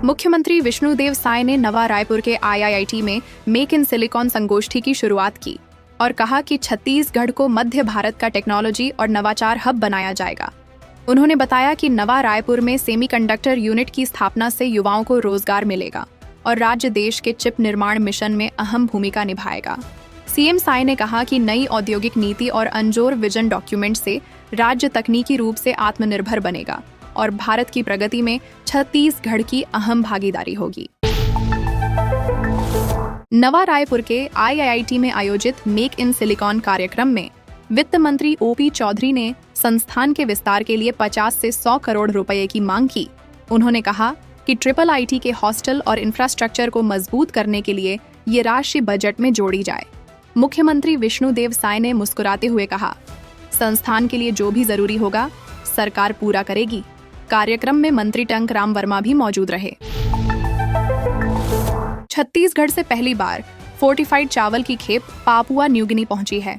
मुख्यमंत्री विष्णुदेव साय ने नवा रायपुर के IIT में मेक इन सिलिकॉन संगोष्ठी की शुरुआत की और कहा कि छत्तीसगढ़ को मध्य भारत का टेक्नोलॉजी और नवाचार हब बनाया जाएगा। उन्होंने बताया कि नवा रायपुर में सेमीकंडक्टर यूनिट की स्थापना से युवाओं को रोजगार मिलेगा और राज्य देश के चिप निर्माण मिशन में अहम भूमिका निभाएगा। सीएम साय ने कहा कि नई औद्योगिक नीति और अंजोर विजन डॉक्यूमेंट से राज्य तकनीकी रूप से आत्मनिर्भर बनेगा और भारत की प्रगति में छत्तीसगढ़ की अहम भागीदारी होगी। नवा रायपुर के IIT में आयोजित मेक इन सिलिकॉन कार्यक्रम में वित्त मंत्री OP चौधरी ने संस्थान के विस्तार के लिए 50 से 100 करोड़ रुपए की मांग की। उन्होंने कहा कि IIIT के हॉस्टल और इंफ्रास्ट्रक्चर को मजबूत करने के लिए ये राशि बजट में जोड़ी जाए। मुख्यमंत्री विष्णुदेव साय ने मुस्कुराते हुए कहा, संस्थान के लिए जो भी जरूरी होगा सरकार पूरा करेगी। कार्यक्रम में मंत्री टंक राम वर्मा भी मौजूद रहे। छत्तीसगढ़ से पहली बार फोर्टिफाइड चावल की खेप पापुआ न्यू गिनी पहुंची है।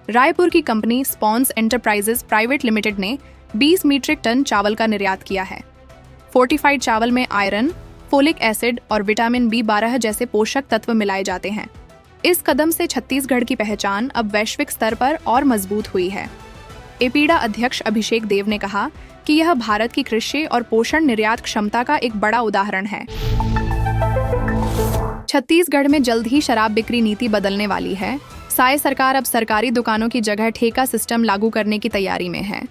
रायपुर की company spawns enterprises private limited ने 20 मीट्रिक टन चावल का निर्यात किया है। फोर्टिफाइड चावल में आयरन, फोलिक एसिड और विटामिन B12 जैसे पोषक तत्व मिलाए जाते हैं। इस कदम से छत्तीसगढ़ की पहचान अब वैश्विक स्तर पर और मजबूत हुई है। एपीडा अध्यक्ष अभिषेक देव ने कहा कि यह भारत की कृषि और पोषण निर्यात क्षमता का एक बड़ा उदाहरण है। छत्तीसगढ़ में जल्द ही शराब बिक्री नीति बदलने वाली है। साय सरकार अब सरकारी दुकानों की जगह ठेका सिस्टम लागू करने की तैयारी में है।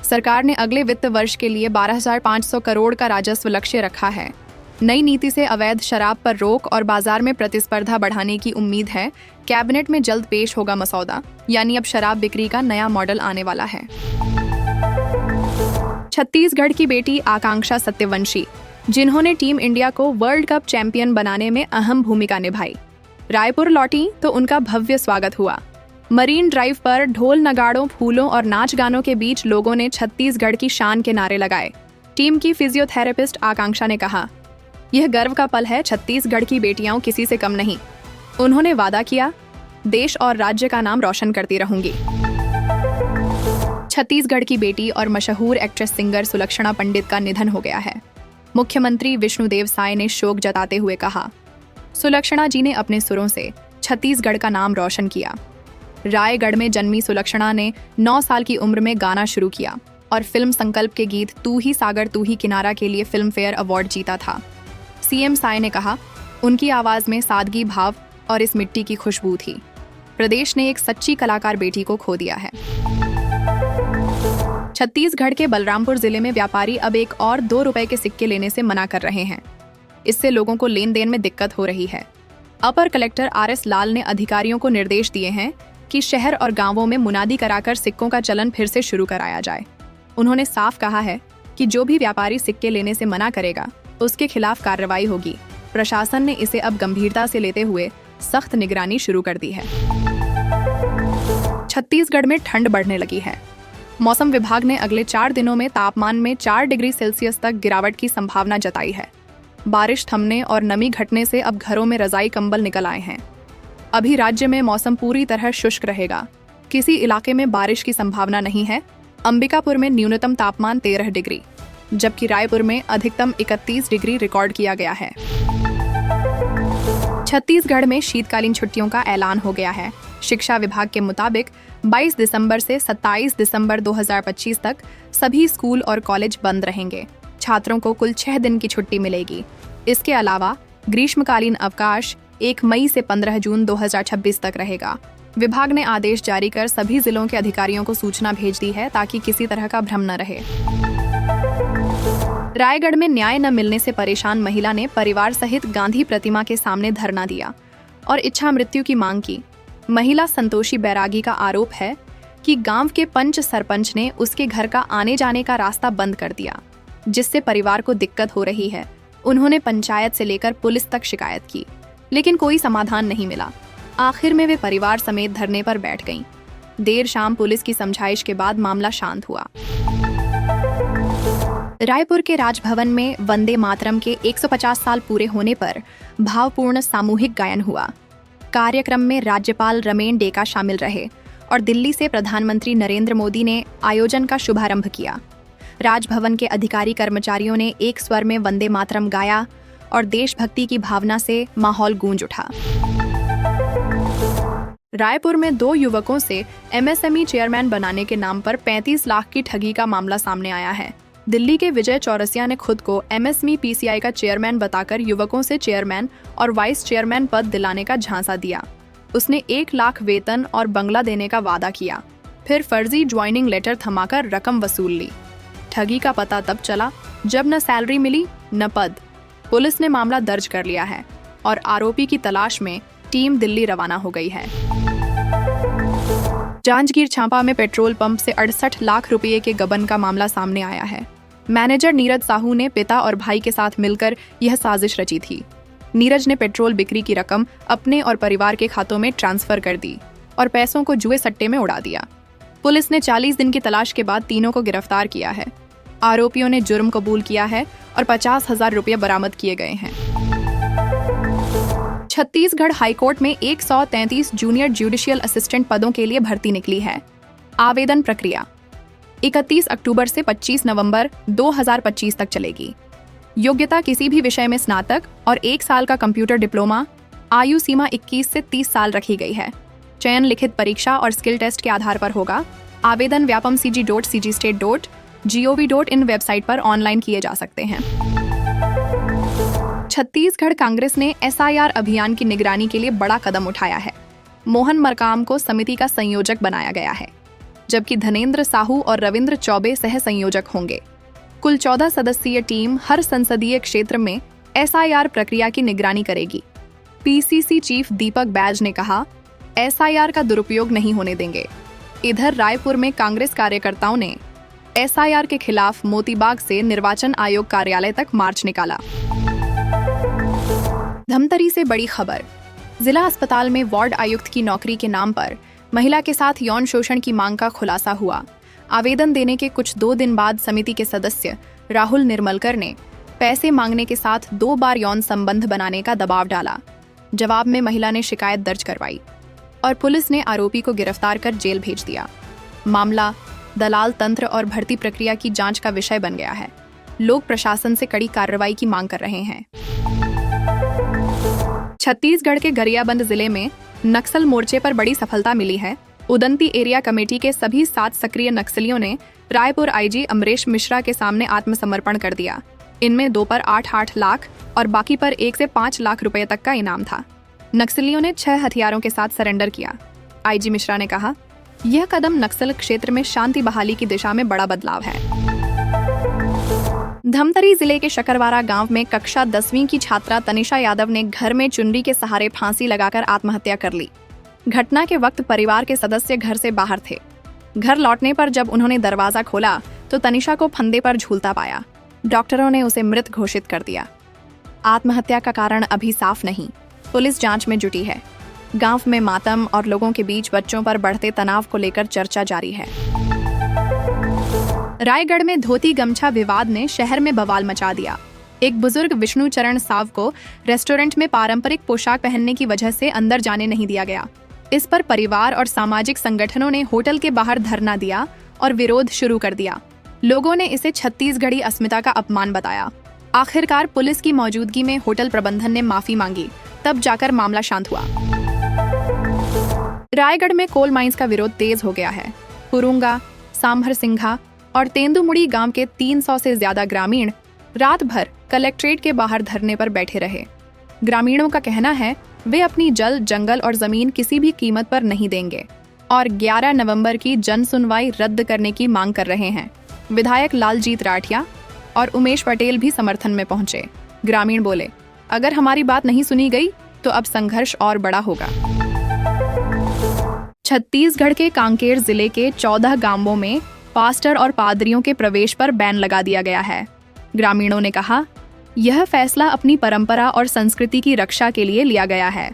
सरकार ने अगले वित्त वर्ष के लिए 12,500 करोड़ का राजस्व लक्ष्य रखा है। नई नीति से अवैध शराब पर रोक और बाजार में प्रतिस्पर्धा बढ़ाने की उम्मीद है। कैबिनेट में जल्द पेश होगा मसौदा, यानी अब शराब बिक्री का नया मॉडल आने वाला है। छत्तीसगढ़ की बेटी आकांक्षा सत्यवंशी, जिन्होंने टीम इंडिया को वर्ल्ड कप चैंपियन बनाने में अहम भूमिका निभाई, रायपुर लौटी तो उनका भव्य स्वागत हुआ। मरीन ड्राइव पर ढोल नगाड़ों, फूलों और नाच गानों के बीच लोगों ने छत्तीसगढ़ की शान के नारे लगाए। टीम की फिजियोथेरेपिस्ट आकांक्षा ने कहा, यह गर्व का पल है, छत्तीसगढ़ की बेटियां किसी से कम नहीं। उन्होंने वादा किया, देश और राज्य का नाम रोशन करती रहूंगी। छत्तीसगढ़ की बेटी और मशहूर एक्ट्रेस सिंगर सुलक्षणा पंडित का निधन हो गया है। मुख्यमंत्री विष्णुदेव साय ने शोक जताते हुए कहा, सुलक्षणा जी ने अपने सुरों से छत्तीसगढ़ का नाम रोशन किया। रायगढ़ में जन्मी सुलक्षणा ने 9 साल की उम्र में गाना शुरू किया और फिल्म संकल्प के गीत तू ही सागर तू ही किनारा के लिए फिल्म फेयर अवार्ड जीता था। सीएम साय ने कहा, उनकी आवाज में सादगी, भाव और इस मिट्टी की खुशबू थी। प्रदेश ने एक सच्ची कलाकार बेटी को खो दिया है। छत्तीसगढ़ के बलरामपुर जिले में व्यापारी अब एक और 2 रुपए के सिक्के लेने से मना कर रहे हैं। इससे लोगों को लेन देन में दिक्कत हो रही है। अपर कलेक्टर RS लाल ने अधिकारियों को निर्देश दिए हैं कि शहर और गांवों में मुनादी कराकर सिक्कों का चलन फिर से शुरू कराया जाए। उन्होंने साफ कहा है कि जो भी व्यापारी सिक्के लेने से मना करेगा उसके खिलाफ कार्रवाई होगी। प्रशासन ने इसे अब गंभीरता से लेते हुए सख्त निगरानी शुरू कर दी है। छत्तीसगढ़ में ठंड बढ़ने लगी है। मौसम विभाग ने अगले 4 दिनों में तापमान में 4 डिग्री सेल्सियस तक गिरावट की संभावना जताई है। बारिश थमने और नमी घटने से अब घरों में रजाई कंबल निकल आए हैं। अभी राज्य में मौसम पूरी तरह शुष्क रहेगा। किसी इलाके में बारिश की संभावना नहीं है। अंबिकापुर में न्यूनतम तापमान 13 डिग्री, जबकि रायपुर में अधिकतम 31 डिग्री रिकॉर्ड किया गया है। छत्तीसगढ़ में शीतकालीन छुट्टियों का ऐलान हो गया है। शिक्षा विभाग के मुताबिक 22 दिसंबर से 27 दिसंबर 2025 तक सभी स्कूल और कॉलेज बंद रहेंगे। छात्रों को कुल 6 दिन की छुट्टी मिलेगी। इसके अलावा ग्रीष्मकालीन अवकाश 1 मई से 15 जून 2026 तक रहेगा। विभाग ने आदेश जारी कर सभी जिलों के अधिकारियों को सूचना भेज दी है ताकि किसी तरह का भ्रम न रहे। रायगढ़ में न्याय न मिलने से परेशान महिला ने परिवार सहित गांधी प्रतिमा के सामने धरना दिया और इच्छा मृत्यु की मांग की। महिला संतोषी बैरागी का आरोप है कि गांव के पंच सरपंच ने उसके घर का आने जाने का रास्ता बंद कर दिया, जिससे परिवार को दिक्कत हो रही है। उन्होंने पंचायत से लेकर पुलिस तक शिकायत की, लेकिन कोई समाधान नहीं मिला। आखिर में वे परिवार समेत धरने पर बैठ गईं। देर शाम पुलिस की समझाइश के बाद मामला शांत हुआ। रायपुर के राजभवन में वंदे मातरम के 150 साल पूरे होने पर भावपूर्ण सामूहिक गायन हुआ। कार्यक्रम में राज्यपाल रमेन डेका शामिल रहे और दिल्ली से प्रधानमंत्री नरेंद्र मोदी ने आयोजन का शुभारंभ किया। राजभवन के अधिकारी कर्मचारियों ने एक स्वर में वंदे मातरम गाया और देशभक्ति की भावना से माहौल गूंज उठा। रायपुर में 2 युवकों से एमएसएमई चेयरमैन बनाने के नाम पर 35 लाख की ठगी का मामला सामने आया है। दिल्ली के विजय चौरसिया ने खुद को एमएसएमई पीसीआई का चेयरमैन बताकर युवकों से चेयरमैन और वाइस चेयरमैन पद दिलाने का झांसा दिया। उसने 1 लाख वेतन और बंगला देने का वादा किया, फिर फर्जी ज्वाइनिंग लेटर थमाकर रकम वसूल ली। ठगी का पता तब चला जब न सैलरी मिली न पद। पुलिस ने मामला दर्ज कर लिया है और आरोपी की तलाश में टीम दिल्ली रवाना हो गई है। जांजगीर चांपा में पेट्रोल पंप से 68 लाख रुपए के गबन का मामला सामने आया है। मैनेजर नीरज साहू ने पिता और भाई के साथ मिलकर यह साजिश रची थी। नीरज ने पेट्रोल बिक्री की रकम अपने और परिवार के खातों में ट्रांसफर कर दी और पैसों को जुए सट्टे में उड़ा दिया। पुलिस ने 40 दिन की तलाश के बाद तीनों को गिरफ्तार किया है। आरोपियों ने जुर्म कबूल किया है और 50,000 रुपये बरामद किए गए हैं। छत्तीसगढ़ हाईकोर्ट में 133 जूनियर जुडिशियल असिस्टेंट पदों के लिए भर्ती निकली है। आवेदन प्रक्रिया 31 अक्टूबर से 25 नवंबर 2025 तक चलेगी। योग्यता किसी भी विषय में स्नातक और 1 साल का कंप्यूटर डिप्लोमा। आयु सीमा 21 से 30 साल रखी गई है। चयन लिखित परीक्षा और स्किल टेस्ट के आधार पर होगा। आवेदन vyapamcg.cgstate.gov.in वेबसाइट पर ऑनलाइन किए जा सकते हैं। छत्तीसगढ़ कांग्रेस ने एसआईआर अभियान की निगरानी के लिए बड़ा कदम उठाया है। मोहन मरकाम को समिति का संयोजक बनाया गया है, जबकि धनेंद्र साहू और रविंद्र चौबे सह संयोजक होंगे। कुल 14 सदस्यीय टीम हर संसदीय क्षेत्र में एसआईआर प्रक्रिया की निगरानी करेगी। पीसीसी चीफ दीपक बैज ने कहा, एसआईआर का दुरुपयोग नहीं होने देंगे। इधर रायपुर में कांग्रेस कार्यकर्ताओं ने एसआईआर के खिलाफ मोतीबाग से निर्वाचन आयोग कार्यालय तक मार्च निकाला। धमतरी से बड़ी खबर। जिला अस्पताल में वार्ड आयुक्त की नौकरी के नाम पर महिला के साथ यौन शोषण की मांग का खुलासा हुआ। आवेदन देने के कुछ 2 दिन बाद समिति के सदस्य राहुल निर्मलकर ने पैसे मांगने के साथ 2 बार यौन संबंध बनाने का दबाव डाला। जवाब में महिला ने शिकायत दर्ज करवाई और पुलिस ने आरोपी को गिरफ्तार कर जेल भेज दिया। मामला दलाल तंत्र और भर्ती प्रक्रिया की जांच का विषय बन गया है। लोग प्रशासन से कड़ी कार्रवाई की मांग कर रहे हैं। छत्तीसगढ़ के गरियाबंद जिले में नक्सल मोर्चे पर बड़ी सफलता मिली है। उदंती एरिया कमेटी के सभी 7 सक्रिय नक्सलियों ने रायपुर आईजी अमरेश मिश्रा के सामने आत्मसमर्पण कर दिया। इनमें 2 पर 8-8 लाख और बाकी पर 1 से 5 लाख रुपए तक का इनाम था। नक्सलियों ने 6 हथियारों के साथ सरेंडर किया। आईजी मिश्रा ने कहा, यह कदम नक्सल क्षेत्र में शांति बहाली की दिशा में बड़ा बदलाव है। धमतरी जिले के शकरवारा गांव में कक्षा 10वीं की छात्रा तनिषा यादव ने घर में चुनरी के सहारे फांसी लगाकर आत्महत्या कर ली। घटना के वक्त परिवार के सदस्य घर से बाहर थे। घर लौटने पर जब उन्होंने दरवाजा खोला तो तनिषा को फंदे पर झूलता पाया। डॉक्टरों ने उसे मृत घोषित कर दिया। आत्महत्या का कारण अभी साफ नहीं। पुलिस जांच में जुटी है। गांव में मातम और लोगों के बीच बच्चों पर बढ़ते तनाव को लेकर चर्चा जारी है। रायगढ़ में धोती गमछा विवाद ने शहर में बवाल मचा दिया। एक बुजुर्ग विष्णु चरण साव को रेस्टोरेंट में पारंपरिक पोशाक पहनने की वजह से अंदर जाने नहीं दिया गया। इस पर परिवार और सामाजिक संगठनों ने होटल के बाहर धरना दिया और विरोध शुरू कर दिया। लोगों ने इसे छत्तीसगढ़ी अस्मिता का अपमान बताया। आखिरकार पुलिस की मौजूदगी में होटल प्रबंधन ने माफी मांगी, तब जाकर मामला शांत हुआ। रायगढ़ में कोल माइंस का विरोध तेज हो गया है। पुरुंगा, सांभर सिंघा और तेंदुमुड़ी गांव के 300 से ज्यादा ग्रामीण रात भर कलेक्ट्रेट के बाहर धरने पर बैठे रहे। ग्रामीणों का कहना है वे अपनी जल, जंगल और जमीन किसी भी कीमत पर नहीं देंगे और 11 नवंबर की जन सुनवाई रद्द करने की मांग कर रहे हैं। विधायक लालजीत राठिया और उमेश पटेल भी समर्थन में पहुंचे। ग्रामीण बोले, अगर हमारी बात नहीं सुनी गई तो अब संघर्ष और बड़ा होगा। छत्तीसगढ़ के कांकेर जिले के 14 गांवों में पास्टर और पादरियों के प्रवेश पर बैन लगा दिया गया है। ग्रामीणों ने कहा, यह फैसला अपनी परंपरा और संस्कृति की रक्षा के लिए लिया गया है।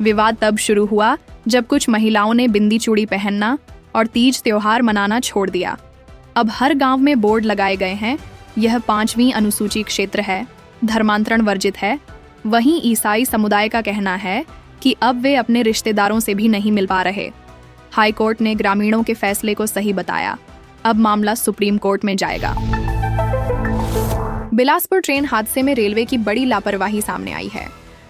विवाद तब शुरू हुआ जब कुछ महिलाओं ने बिंदी चूड़ी पहनना और तीज त्योहार मनाना छोड़ दिया। अब हर गांव में बोर्ड लगाए गए हैं, यह 5वीं अनुसूची क्षेत्र है, धर्मांतरण वर्जित है। वहीं ईसाई समुदाय का कहना है कि अब वे अपने रिश्तेदारों से भी नहीं मिल पा रहे। हाईकोर्ट ने ग्रामीणों के फैसले को सही बताया। अब मामला सुप्रीम कोर्ट में जाएगा। बिलासपुर ट्रेन हादसे में रेलवे की बड़ी लापरवाही सामने आई है।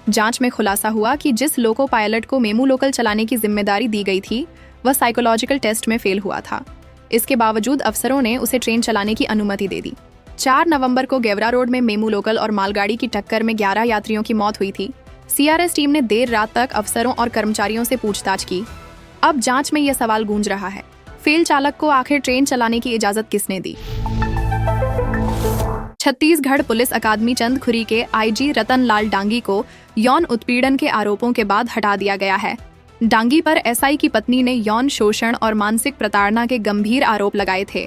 जांच में खुलासा हुआ कि जिस लोको पायलट को मेमू लोकल चलाने की जिम्मेदारी दी गई थी वह साइकोलॉजिकल टेस्ट में फेल हुआ था। इसके बावजूद अफसरों ने उसे ट्रेन चलाने की अनुमति दे दी। 4 नवंबर को गेवरा रोड में मेमू लोकल और मालगाड़ी की टक्कर में 11 यात्रियों की मौत हुई थी। सीआरएस टीम ने देर रात तक अफसरों और कर्मचारियों से पूछताछ की। अब जांच में यह सवाल गूंज रहा है, फेल चालक को आखिर ट्रेन चलाने की इजाजत किसने दी? छत्तीसगढ़ पुलिस अकादमी चंदखुरी के आईजी रतन लाल डांगी को यौन उत्पीड़न के आरोपों के बाद हटा दिया गया है। डांगी पर एसआई की पत्नी ने यौन शोषण और मानसिक प्रताड़ना के गंभीर आरोप लगाए थे।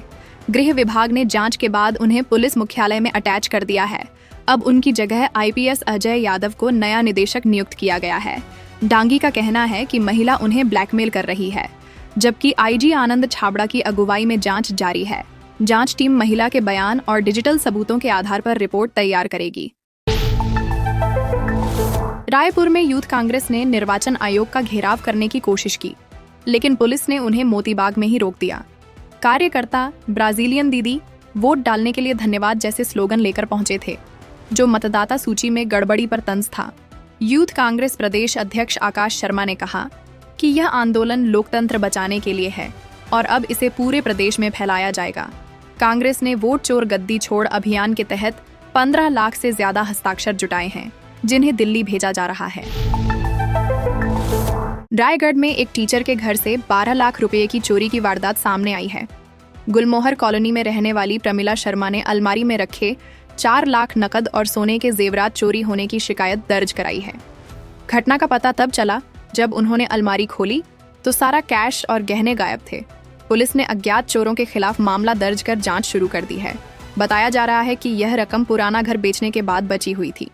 गृह विभाग ने जांच के बाद उन्हें पुलिस मुख्यालय में अटैच कर दिया है। अब उनकी जगह आईपीएस अजय यादव को नया निदेशक नियुक्त किया गया है। डांगी का कहना है कि महिला उन्हें ब्लैकमेल कर रही है, जबकि आईजी आनंद छाबड़ा की अगुवाई में जांच जारी है। जांच टीम महिला के बयान और डिजिटल सबूतों के आधार पर रिपोर्ट तैयार करेगी। रायपुर में यूथ कांग्रेस ने निर्वाचन आयोग का घेराव करने की कोशिश की, लेकिन पुलिस ने उन्हें मोतीबाग में ही रोक दिया। कार्यकर्ता ब्राजीलियन दीदी वोट डालने के लिए धन्यवाद जैसे स्लोगन लेकर पहुंचे थे, जो मतदाता सूची में गड़बड़ी पर तंज था। यूथ कांग्रेस प्रदेश अध्यक्ष आकाश शर्मा ने कहा कि यह आंदोलन लोकतंत्र बचाने के लिए है और अब इसे पूरे प्रदेश में फैलाया जाएगा। कांग्रेस ने वोट चोर गद्दी छोड़ अभियान के तहत 15 लाख से ज्यादा हस्ताक्षर जुटाए हैं, जिन्हें दिल्ली भेजा जा रहा है। रायगढ़ में एक टीचर के घर से 12 लाख रुपए की चोरी की वारदात सामने आई है। गुलमोहर कॉलोनी में रहने वाली प्रमिला शर्मा ने अलमारी में रखे 4 लाख नकद और सोने के जेवरात चोरी होने की शिकायत दर्ज कराई है। घटना का पता तब चला जब उन्होंने अलमारी खोली तो सारा कैश और गहने गायब थे। पुलिस ने अज्ञात चोरों के खिलाफ मामला दर्ज कर जांच शुरू कर दी है। बताया जा रहा है कि यह रकम पुराना घर बेचने के बाद बची हुई थी।